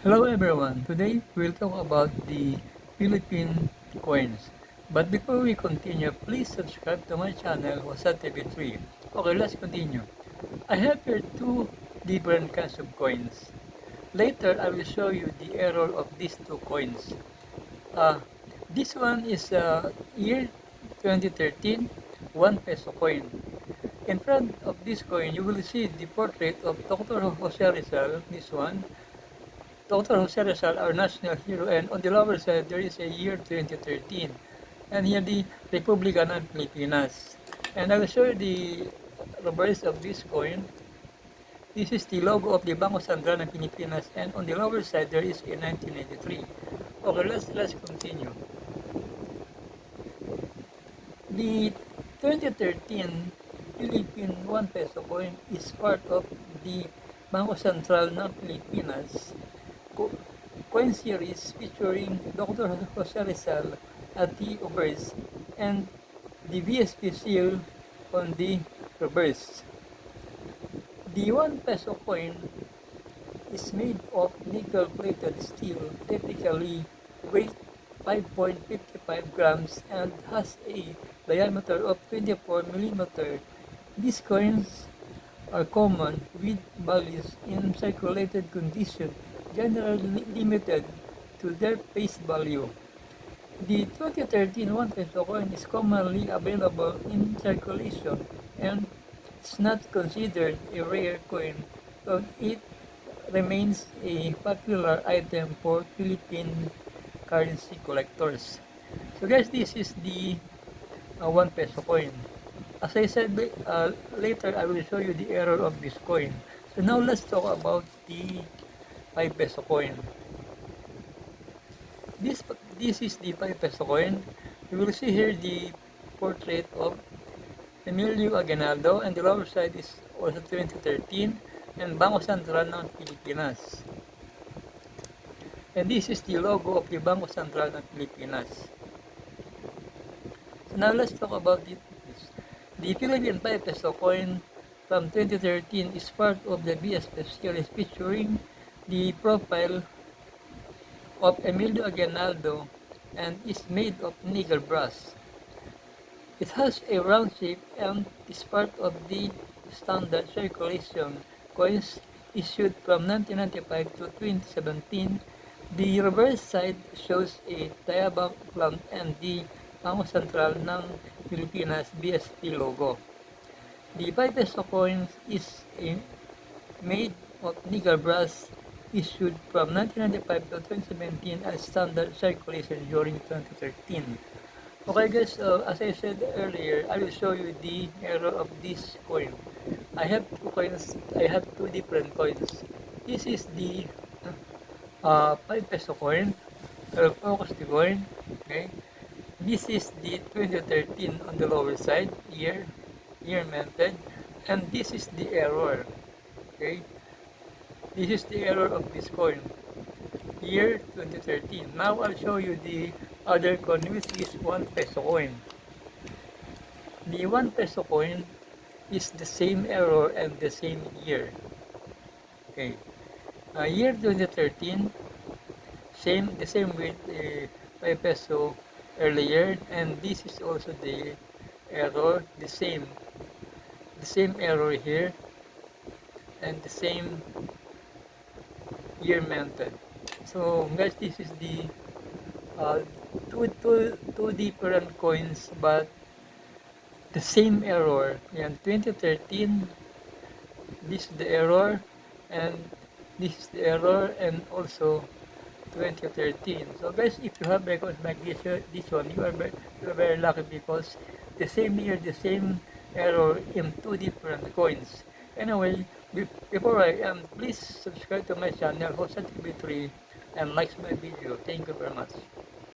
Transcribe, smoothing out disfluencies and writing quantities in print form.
Hello everyone, today we'll talk about the Philippine coins. But before we continue, please subscribe to my channel, Wasa TV3. Okay, let's continue. I have here two different kinds of coins. Later, I will show you the error of these two coins. Uh, this one is year 2013, 1 peso coin. In front of this coin, you will see the portrait of Dr. Jose Rizal, this one, Dr. Jose Rizal, our national hero, and on the lower side there is a year 2013, and here the Republika ng Pilipinas. And I will show you the reverse of this coin. This is the logo of the Bangko Sentral ng Pilipinas, and on the lower side there is a 1993. Okay, let's continue. The 2013 Philippine 1 peso coin is part of the Bangko Sentral ng Pilipinas coin series featuring Dr. Jose Rizal at the obverse and the BSP seal on the reverse. The 1 peso coin is made of nickel-plated steel, typically weight 5.55 grams and has a diameter of 24 millimeter. These coins are common with values in circulated condition generally limited to their face value. The 2013 1 peso coin is commonly available in circulation and is not considered a rare coin, but it remains a popular item for Philippine currency collectors. So guys, this is the 1 peso coin. As I said later, I will show you the error of this coin. So now let's talk about the 5 peso coin. This is the 5 peso coin. You will see here the portrait of Emilio Aguinaldo, and the lower side is also 2013 and Bangko Sentral ng Pilipinas. And this is the logo of the Bangko Sentral ng Pilipinas. So now let's talk about this. The Philippine 5 peso coin from 2013 is part of the BSP series featuring the profile of Emilio Aguinaldo and is made of nickel brass. It has a round shape and is part of the standard circulation coins issued from 1995 to 2017. The reverse side shows a diabang plant and the Bangko Sentral ng Pilipinas BSP logo. The 5 peso coin is made of nickel brass issued from 1995 to 2017 as standard circulation during 2013. Okay guys, as I said earlier, I will show you the error of this coin. I have two different coins. This is the 5 peso coin. I will focus the coin. Okay. This is the 2013 on the lower side, year minted, and this is the error. Okay. This is the error of this coin, year 2013. Now I'll show you the other coin, which is 1 peso coin. The 1 peso coin is the same error and the same year. Okay, year 2013, the same with 5 peso earlier, and this is also the error, the same error here, and the same year minted. So guys, this is the two different coins but the same error. And 2013, this is the error, and this is the error, and also 2013. So guys, if you have records like this one, you are very lucky because the same year, the same error in two different coins. Anyway, before I end, please subscribe to my channel, Hosa TV3, and like my video. Thank you very much.